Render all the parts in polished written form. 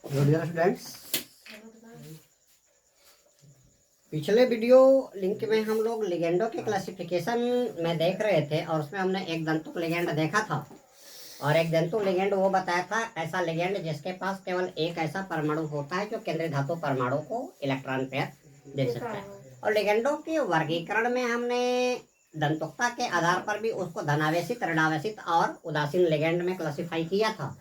Dear students, पिछले video link में हम लोग लिगेंडो के क्लासिफिकेशन में देख रहे थे और उसमें हमने एक दंतुक लिगेंड देखा था और एक दंतुक लिगेंड वो बताया था ऐसा लिगेंड जिसके पास केवल एक ऐसा परमाणु होता है जो केंद्रीय धातु परमाणु को इलेक्ट्रॉन पेयर दे सकता है। और लिगेंडो के वर्गीकरण में हमने दंतुकता के आधार पर भी उसको धनावेशित, ऋणावेशित और उदासीन लिगेंड में क्लासिफाई किया था।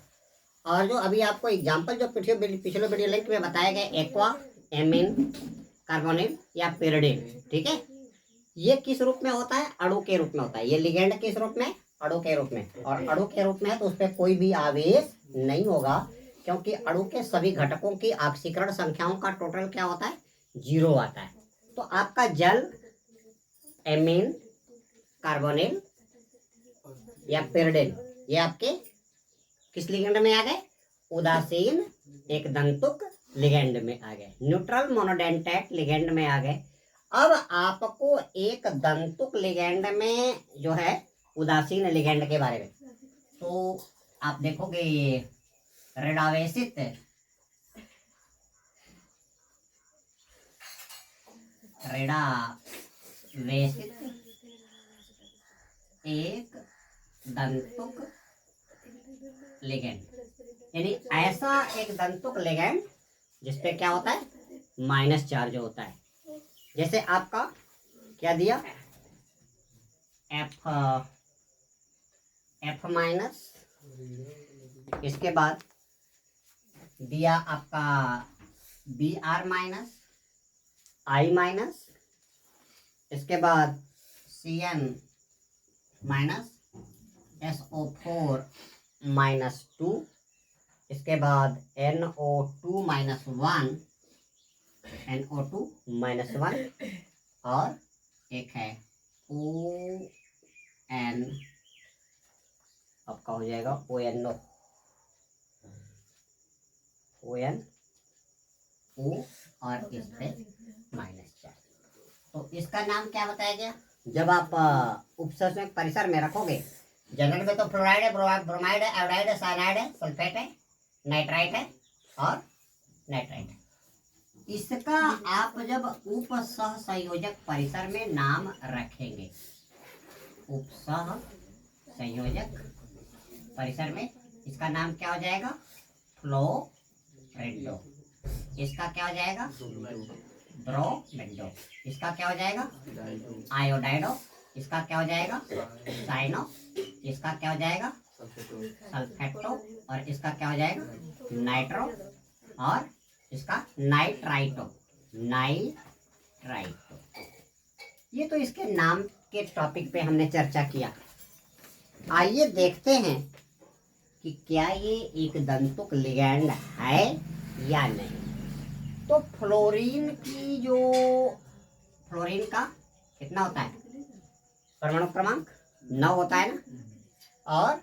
और जो अभी आपको एग्जाम्पल जो पिछले वीडियो लिंक में बताए गए एक्वा, एमीन, कार्बोनिल या पिरिडिन, ठीक है, ये किस रूप में होता है? अणु के रूप में होता है। ये लिगेंड किस रूप में? अणु के रूप में। और अणु के रूप में है तो उस पर कोई भी आवेश नहीं होगा, क्योंकि अणु के सभी घटकों की ऑक्सीकरण संख्याओं का टोटल क्या होता है? 0 आता है। तो आपका जल, एमीन, कार्बोनिल या पिरिडिन ये आपके किस लिगेंड में आ गए? उदासीन एक दंतुक लिगेंड में आ गए, न्यूट्रल मोनोडेंटेट लिगेंड में आ गए। अब आपको एक दंतुक लिगेंड में जो है उदासीन लिगेंड के बारे में, तो आप देखोगे ऋणावेशित एक दंतुक लिगेंड, यानी ऐसा एक दंतुक लिगेंड जिसपे क्या होता है? माइनस चार्ज होता है। जैसे आपका क्या दिया? F माइनस, इसके बाद दिया आपका Br माइनस, I माइनस, इसके बाद Cn माइनस, SO4 माइनस 2, इसके बाद NO2 माइनस 1, NO2 माइनस 1 और एक है ON, आपका हो जाएगा ONO, और इस पे माइनस चार्ज। तो इसका नाम क्या बताया गया? जब आप उपसर्जक परिसर में रखोगे, जनरल में तो फ्लोराइड है, ब्रोमाइड है, आयोडाइड है, साइनाइड है, सल्फेट है, नाइट्राइट है और नाइट्राइट है। इसका आप जब उपसह संयोजक परिसर में नाम रखेंगे, उपसह संयोजक परिसर में इसका नाम क्या हो जाएगा? फ्लोरिडो। इसका क्या हो जाएगा? ब्रोमिडो। इसका क्या हो जाएगा? आयोडाइडो। इसका क्या हो जाएगा? साइनो। इसका क्या हो जाएगा? सल्फेटो। और इसका क्या हो जाएगा? नाइट्रो। और इसका नाइट्राइटो। ये तो इसके नाम के टॉपिक पे हमने चर्चा किया। आइए देखते हैं कि क्या ये एक दंतुक लिगेंड है या नहीं। तो फ्लोरीन का कितना होता है? परमाणु क्रमांक 9 होता है ना, और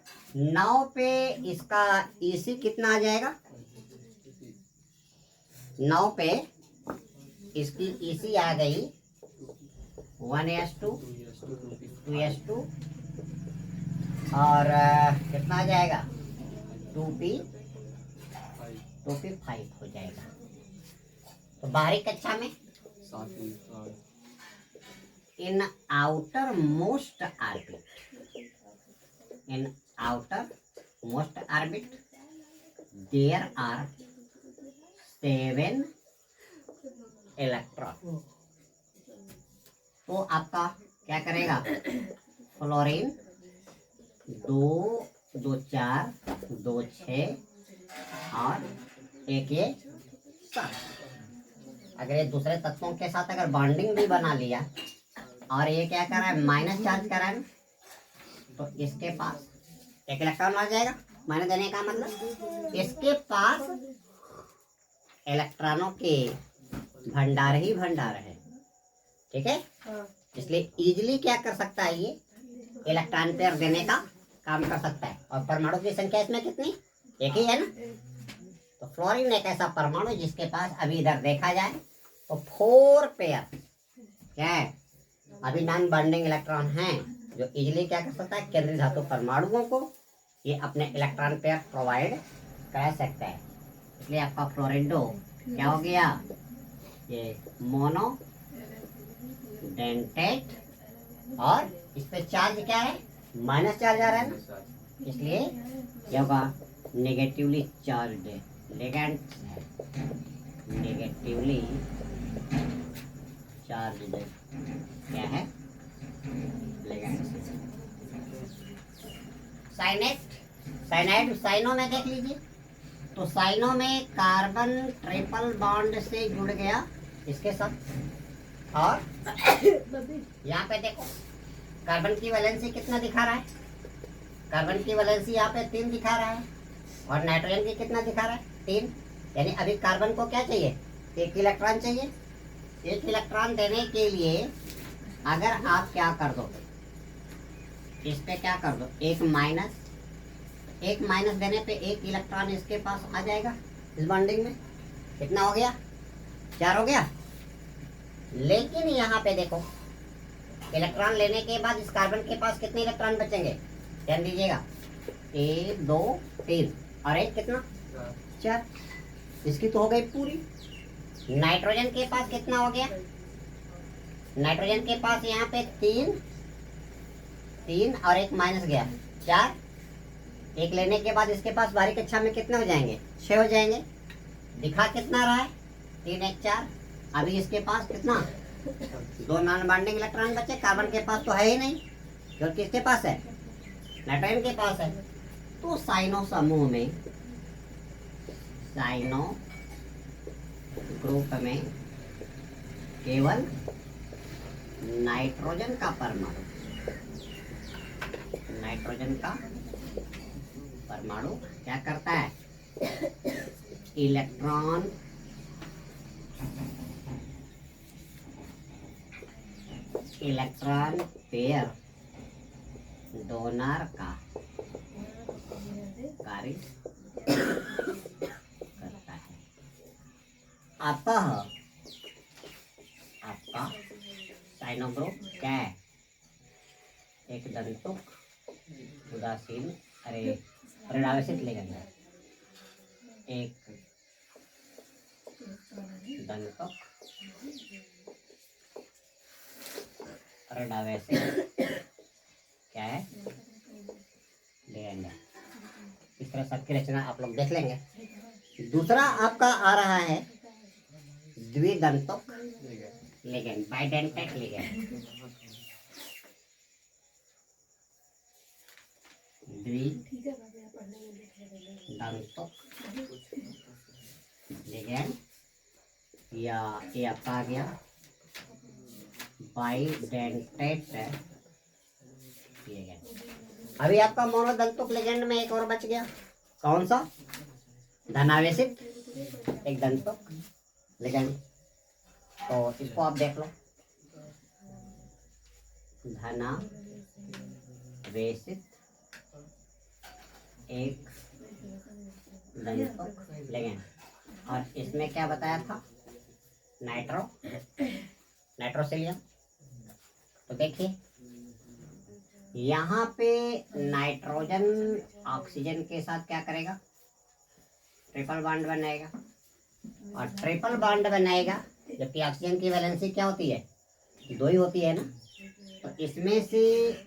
9 पे इसका EC कितना आ जाएगा? 9 पे इसकी EC आ गई 1s2 2s2 और कितना आ जाएगा? 2p5 हो जाएगा। तो बाहरी कक्षा में in outermost orbit there are 7 electron. तो आपका क्या करेगा? फ्लोरीन 2 2 4 2 6 और एक ये 7। अगर ये दूसरे तत्वों के साथ अगर बॉन्डिंग भी बना लिया और ये क्या कर रहा है? माइनस चार्ज कर रहा है, तो इसके पास एक इलेक्ट्रॉन आ जाएगा। माइनस देने का मतलब इसके पास इलेक्ट्रॉनों के भंडार ही भंडार है, ठीक है। इसलिए इजीली क्या कर सकता है? ये इलेक्ट्रॉन पेयर देने का काम कर सकता है। और परमाणु की संख्या इसमें कितनी? एक ही है ना। तो फ्लोरीन एक ऐसा परमाणु जिसके पास अभी इधर देखा जाए तो 4 पेयर क्या है? अभी नॉन बॉन्डिंग इलेक्ट्रॉन हैं, जो इजीली क्या कर सकता है? केंद्रीय धातु परमाणुओं को ये अपने इलेक्ट्रॉन पेयर प्रोवाइड कर सकता है। इसलिए आपका फ्लोरिडो क्या हो गया, ये मोनो डेंटेट, और इस पे चार्ज क्या है, माइनस चार्ज आ रहा है ना, इसलिए क्या होगा, नेगेटिवली चार्ज लिगेंड है, नेगेटिवली चार्ज क्या है, लिगेंड। साइनेट, साइनाइड साइनो में देख लीजिए, तो साइनो में कार्बन ट्रिपल बॉन्ड से जुड़ गया इसके साथ, और यहाँ पे देखो कार्बन की वैलेंसी कितना दिखा रहा है, कार्बन की वैलेंसी यहाँ पे 3 दिखा रहा है, और नाइट्रोजन की कितना दिखा रहा है, 3। यानी अभी कार्बन को क्या चाहिए, 1 इलेक्ट्रॉन चाहिए। 1 इलेक्ट्रॉन देने के लिए अगर आप क्या कर दो, इस पे क्या कर दो, एक माइनस देने पे 1 इलेक्ट्रॉन इसके पास आ जाएगा इस बॉन्डिंग में, कितना हो गया, 4 हो गया। लेकिन यहाँ पे देखो इलेक्ट्रॉन लेने के बाद इस कार्बन के पास कितने इलेक्ट्रॉन बचेंगे, ध्यान दीजिएगा, 1 2 3 और एक कितना, 4। इसकी तो हो गई पूरी। नाइट्रोजन के पास कितना हो गया, नाइट्रोजन के पास यहाँ पे 3 और एक माइनस गया, 4। एक लेने के बाद इसके पास बारीक कक्षा में कितने हो जाएंगे, 6 हो जाएंगे। दिखा कितना रहा है, 3 1 4। अभी इसके पास कितना, 2 नॉन बॉन्डिंग इलेक्ट्रॉन बचे, कार्बन के पास तो है ही नहीं, क्योंकि किसके पास है, नाइट्रोजन के पास है। तो साइनो समूह में, साइनो ग्रुप में केवल नाइट्रोजन का परमाणु, नाइट्रोजन का परमाणु क्या करता है, इलेक्ट्रॉन पेयर डोनर का कार्य करता है। अतः आपका साइनो ग्रुप क्या है, एक दंतुक उदासीन ऋणावेशित लिगेंड, एक दंतुक ऋणावेशित क्या है, लिगेंड। इस तरह सबकी रचना आप लोग देख लेंगे। दूसरा आपका आ रहा है द्विदंतुक लिगेंड, बाइडेंटेट लिगेंड, द्विदंतुक लिगेंड, या ये आपका आ गया बाइडेंटेट लिगेंड। अभी आपका मोनोदंतुक लिगेंड में एक और बच गया, कौन सा, धनावेशित एक दंतुक लिगेंड। तो इसको आप देख लो, धनावेशित एक दंतुक लिगेंड, और इसमें क्या बताया था, नाइट्रोसिलियम। तो देखिए यहाँ पे नाइट्रोजन ऑक्सीजन के साथ क्या करेगा, ट्रिपल बॉन्ड बनाएगा, और ट्रिपल बॉन्ड बनाएगा, जबकि ऑक्सीजन की वैलेंसी क्या होती है, 2 ही होती है ना। तो इसमें से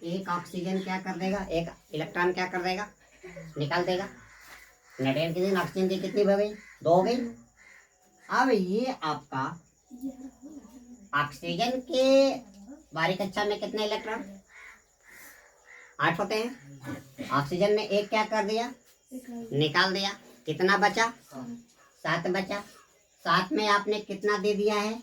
एक ऑक्सीजन क्या कर देगा, एक इलेक्ट्रॉन क्या कर देगा, निकाल देगा। नाइट्रोजन की जगह ऑक्सीजन की कितनी हो गई, 2 हो गई। अब ये आपका ऑक्सीजन के बारीक कक्षा में कितने इलेक्ट्रॉन, 8 होते हैं। ऑक्सीजन ने एक क्या कर दिया, निकाल दिया, कितना बचा, 7 बचा। 7 में आपने कितना दे दिया है,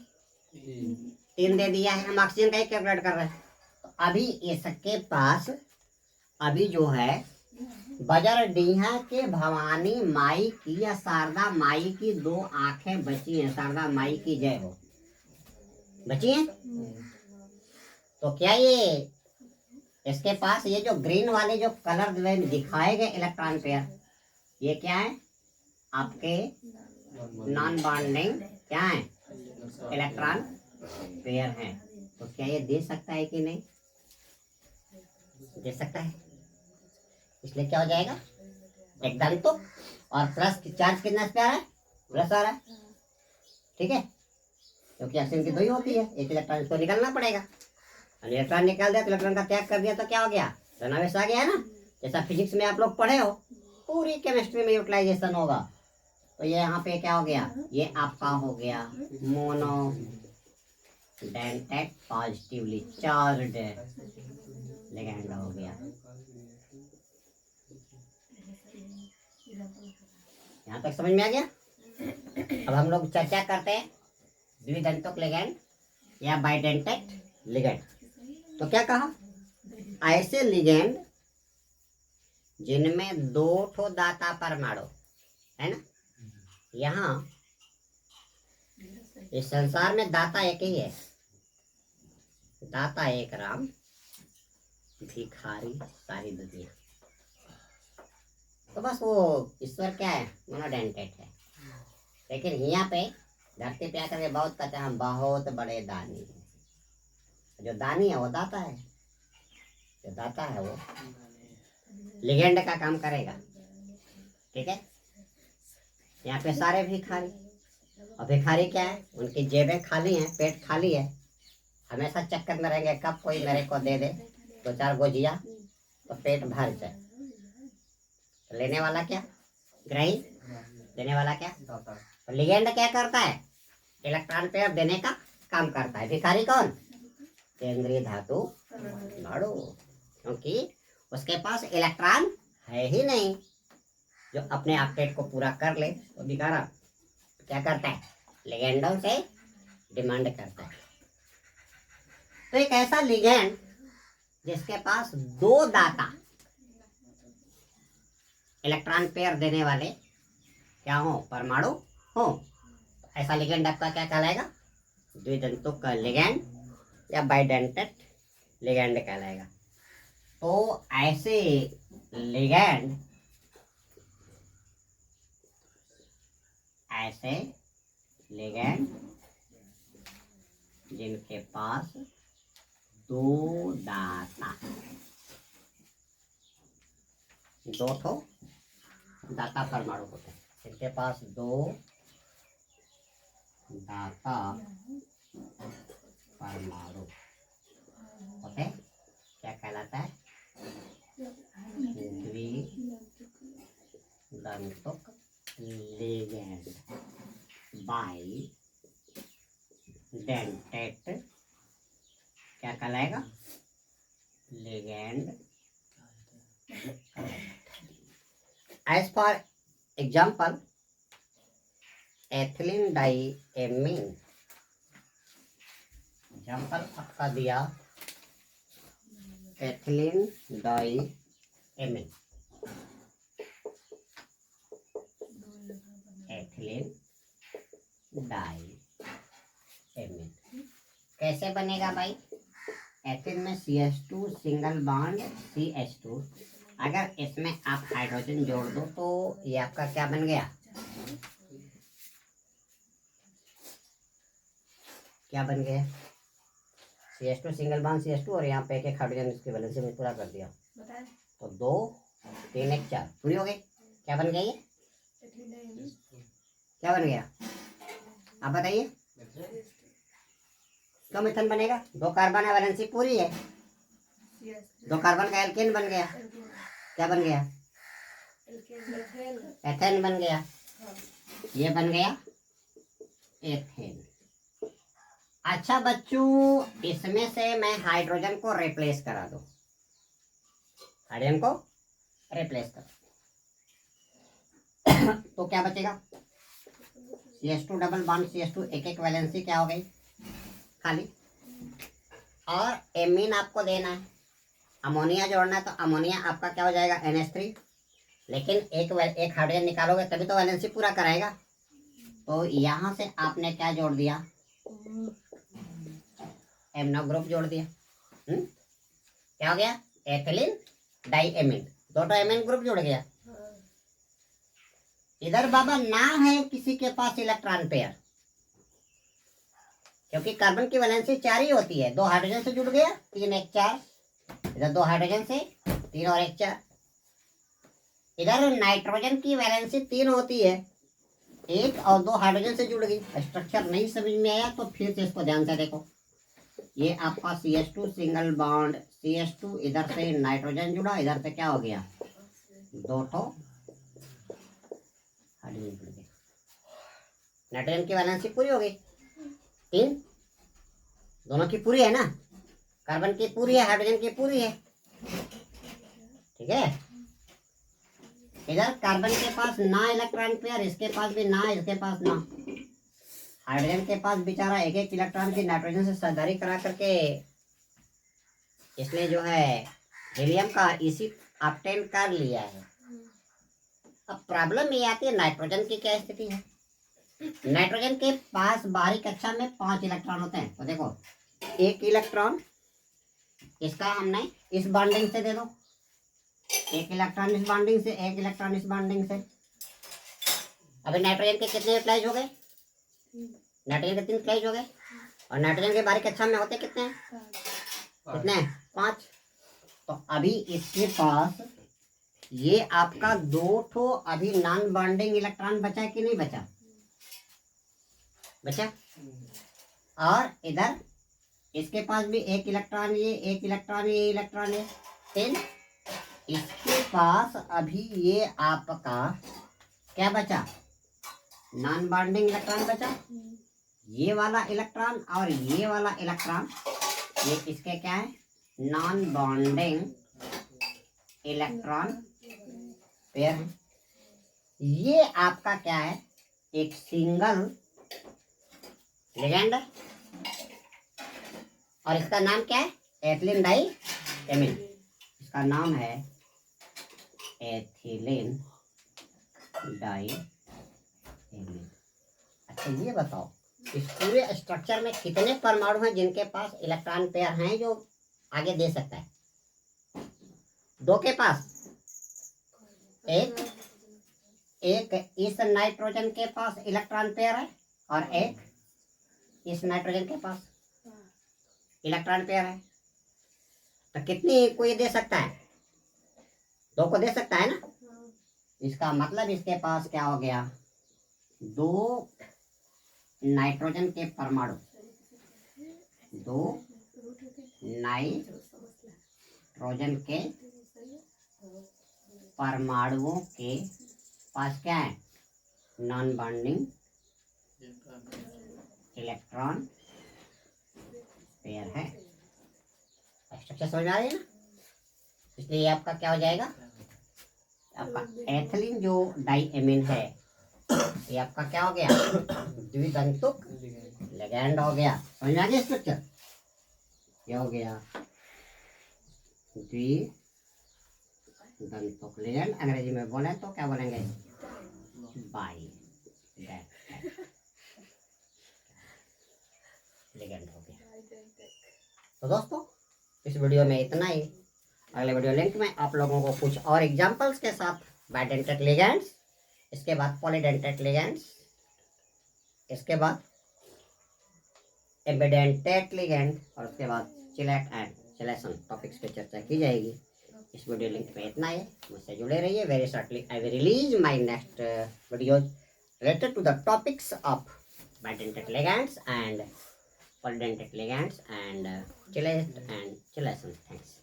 3 दे दिया है। हम ऑक्सीजन का ही कैलकुलेट कर रहे हैं। तो अभी इसके पास अभी जो है बजर डीहा के भवानी माई की या शारदा माई की 2 आंखें बची हैं, शारदा माई की जय हो, बची हैं। तो क्या ये इसके पास ये जो ग्रीन वाले जो कलर में दिखाए गए इलेक्ट्रॉन पेयर, ये क्या है, आपके नॉन बॉन्डिंग क्या है, इलेक्ट्रॉन पेयर हैं। तो क्या ये दे सकता है कि नहीं, दे सकता है। इसलिए क्या हो जाएगा, एक दंतुक, और प्लस चार्ज कितना पे आ रहा है, प्लस आ रहा है, ठीक है, क्योंकि ऑक्सीजन की 2 ही होती है, एक इलेक्ट्रॉन इसको निकालना पड़ेगा। इलेक्ट्रॉन निकाल दिया तो इलेक्ट्रॉन का त्याग कर दिया तो क्या हो गया, धनावेश आ गया ना। जैसा फिजिक्स में आप लोग पढ़े हो, पूरी केमिस्ट्री में यूटिलाइजेशन होगा। तो ये यहाँ पे क्या हो गया, ये आपका हो गया monodentate positively charge ligand हो गया। यहाँ तक समझ में आ गया। अब हम लोग चर्चा करते हैं द्विदंतुक लिगैंड या बाइडेंटेड लिगैंड। तो क्या कहा, ऐसे लिगैंड जिनमें 2 ठो दाता परमाणु है ना। यहाँ इस संसार में दाता एक ही है, दाता एक राम, भिखारी सारी दुनिया। तो बस वो ईश्वर क्या है, मोनोडेंटेड है। लेकिन यहाँ पे धरती पे आकर के बहुत कहते हैं हम बहुत बड़े दानी हैं। जो दानी है वो दाता है, जो दाता है वो लिगेंड का काम करेगा, ठीक है। यहाँ पे सारे भिखारी, और भिखारी क्या है, उनकी जेबें खाली हैं, पेट खाली है, हमेशा चक्कर में रहेंगे कब कोई मेरे को दे दे 2-4 गोजिया तो पेट भर जाए। तो लेने वाला क्या, ग्रही, देने वाला क्या, तो लिगेंड क्या करता है, इलेक्ट्रॉन पेयर देने का काम करता है। भिखारी कौन, केंद्रीय धातु अणु, क्योंकि उसके पास इलेक्ट्रॉन है ही नहीं जो अपने आप पेट को पूरा कर ले। तो भिखारा क्या करता है, लिगेंडों से डिमांड करता है। तो एक ऐसा लिगेंड जिसके पास 2 दाता इलेक्ट्रॉन पेयर देने वाले क्या हो, परमाणु हो, ऐसा लिगेंड आपका क्या कहलाएगा, द्विदंतुक लिगेंड या बाइडेंटेड लिगेंड कहलाएगा। तो ऐसे लिगेंड, ऐसे लिगेंड जिनके पास 2 दाता, 2 ठो दाता परमाणु होते हैं, जिनके पास 2 दाता परमाणु होते हैं, क्या कहलाता है, द्विदंतुक लिगेंड बाइडेंटेड क्या कहलाएगा, ligand. As for example, ethylene diamine, example आपका दिया एथिलीन डाइएमीन, एथिलीन डाइएमीन कैसे बनेगा भाई, एथिलीन में CH2 सिंगल बॉन्ड CH2, अगर इसमें आप हाइड्रोजन जोड़ दो तो ये आपका क्या बन गया, क्या बन गया, CH2 सिंगल बॉन्ड CH2 और यहाँ पे एक हाइड्रोजन इसकी वैलेंसी में पूरा कर दिया तो 2 3 1 4 पूरी हो गई। क्या बन गया, ये क्या बन गया, आप बताइए, क्यों मिथन बनेगा, 2 कार्बन है, वैलेंसी पूरी है, 2 कार्बन का एल्केन बन गया, क्या बन गया, एथेन बन गया, ये बन गया एथेन। अच्छा बच्चों, इसमें से मैं हाइड्रोजन को रिप्लेस करा दूं, हाइड्रोजन को रिप्लेस कर तो क्या बचेगा, CH2 डबल बॉन्ड CH2 एक एक वैलेंसी क्या हो गई, खाली, और एमीन आपको देना है, अमोनिया जोड़ना है तो अमोनिया आपका क्या हो जाएगा NH3, लेकिन एक हाइड्रोजन निकालोगे तभी तो वैलेंसी पूरा कराएगा। तो यहाँ से आपने क्या जोड़ दिया, एमनो ग्रुप जोड़ दिया, क्या हो गया, एथिलीन डाइएमीन, 2 एमीन ग्रुप जुड़ गया। इधर बाबा ना है किसी के पास इलेक्ट्रॉन पेयर, क्योंकि कार्बन की वैलेंसी 4 ही होती है, 2 हाइड्रोजन से जुड़ गया 3 1 4, इधर 2 हाइड्रोजन से 3 और 1 4, इधर नाइट्रोजन की वैलेंसी 3 होती है, एक और दो हाइड्रोजन से जुड़ गई। स्ट्रक्चर नहीं समझ में आया तो फिर से इसको ध्यान से देखो। ये आपका CH2 सिंगल बॉन्ड, CH2 इधर से नाइट्रोजन जुड़ा, इधर से क्या हो गया, दो ठो हाइड्रोजन जुड़ गए। नाइट्रोजन की वैलेंसी पूरी हो गई, 3 दोनों की पूरी है ना, कार्बन की पूरी है, हाइड्रोजन की पूरी है, ठीक है। इधर कार्बन के पास ना इलेक्ट्रॉन पेयर, इसके पास भी ना, इसके पास ना। हाइड्रोजन के पास बेचारा एक एक इलेक्ट्रॉन की नाइट्रोजन से साझेदारी करा करके इसने जो है हीलियम का इसी ऑब्टेन कर लिया है। अब प्रॉब्लम ये आती है नाइट्रोजन की क्या स्थिति है। नाइट्रोजन के पास बाहरी कक्षा में 5 इलेक्ट्रॉन होते हैं। तो देखो, एक इलेक्ट्रॉन इसका हमने इस बॉन्डिंग से दे दो, एक इलेक्ट्रॉन इस बॉन्डिंग से, एक इलेक्ट्रॉन इस बॉन्डिंग से। अभी नाइट्रोजन के कितने यूटिलाइज हो गए, नाइट्रोजन के 3 यूटिलाइज हो गए, और नाइट्रोजन के बाहरी कक्षा में होते कितने हैं, कितने हैं, 5। तो अभी इसके पास ये आपका 2 ठो अभी नॉन बॉन्डिंग इलेक्ट्रॉन बचा कि नहीं बचा, बचा। और इधर इसके पास भी एक इलेक्ट्रॉन, ये एक इलेक्ट्रॉन, ये इलेक्ट्रॉन, ये 3। इसके पास अभी ये आपका क्या बचा, नॉन बॉन्डिंग इलेक्ट्रॉन बचा, ये वाला इलेक्ट्रॉन और ये वाला इलेक्ट्रॉन, ये इसके क्या है, नॉन बॉन्डिंग इलेक्ट्रॉन पेयर है। ये आपका क्या है, एक सिंगल लिगेंड, और इसका नाम क्या है, एथिलीन डाई एमीन। इसका नाम है एथिलीन डाई एमीन। अच्छा ये बताओ, इस पूरे स्ट्रक्चर में कितने परमाणु हैं जिनके पास इलेक्ट्रॉन पेयर हैं जो आगे दे सकता है। 2 के पास, एक इस नाइट्रोजन के पास इलेक्ट्रॉन पेयर है, और एक इस नाइट्रोजन के पास इलेक्ट्रॉन पेयर है। तो कितनी कोई दे सकता है, 2 को दे सकता है ना। इसका मतलब इसके पास क्या हो गया, 2 नाइट्रोजन के परमाणु, 2 नाइट्रोजन के परमाणुओं के पास क्या है, नॉन बॉन्डिंग इलेक्ट्रॉन पेयर है। स्ट्रक्चर समझ में आ रही है ना। इसलिए आपका क्या हो जाएगा, आपका एथिलीन जो डाईएमीन है, ये आपका क्या हो गया, द्वितंतुक लिगैंड हो गया। समझ में आ गया स्ट्रक्चर, क्या हो गया, द्वितंतुक लिगैंड। अंग्रेजी में बोले तो क्या बोलेंगे, बाई लिगैंड हो गया। तो दोस्तों इस वीडियो में इतना ही। अगले वीडियो लिंक में आप लोगों को कुछ और एग्जांपल्स के साथ बाइडेंटेट लिगैंड्स, इसके बाद पॉलीडेंटेट लिगैंड्स, इसके बाद एम्बिडेंटेट लिगैंड, और उसके बाद चिलेट एंड चिलेशन टॉपिक्स पे चर्चा की जाएगी। इस वीडियो लिंक में इतना ही। मुझसे जुड़े रहिए। Very shortly I will release my next videos related to the topics of bidentate ligands and polydentate ligands and chelate and chelation. Thanks.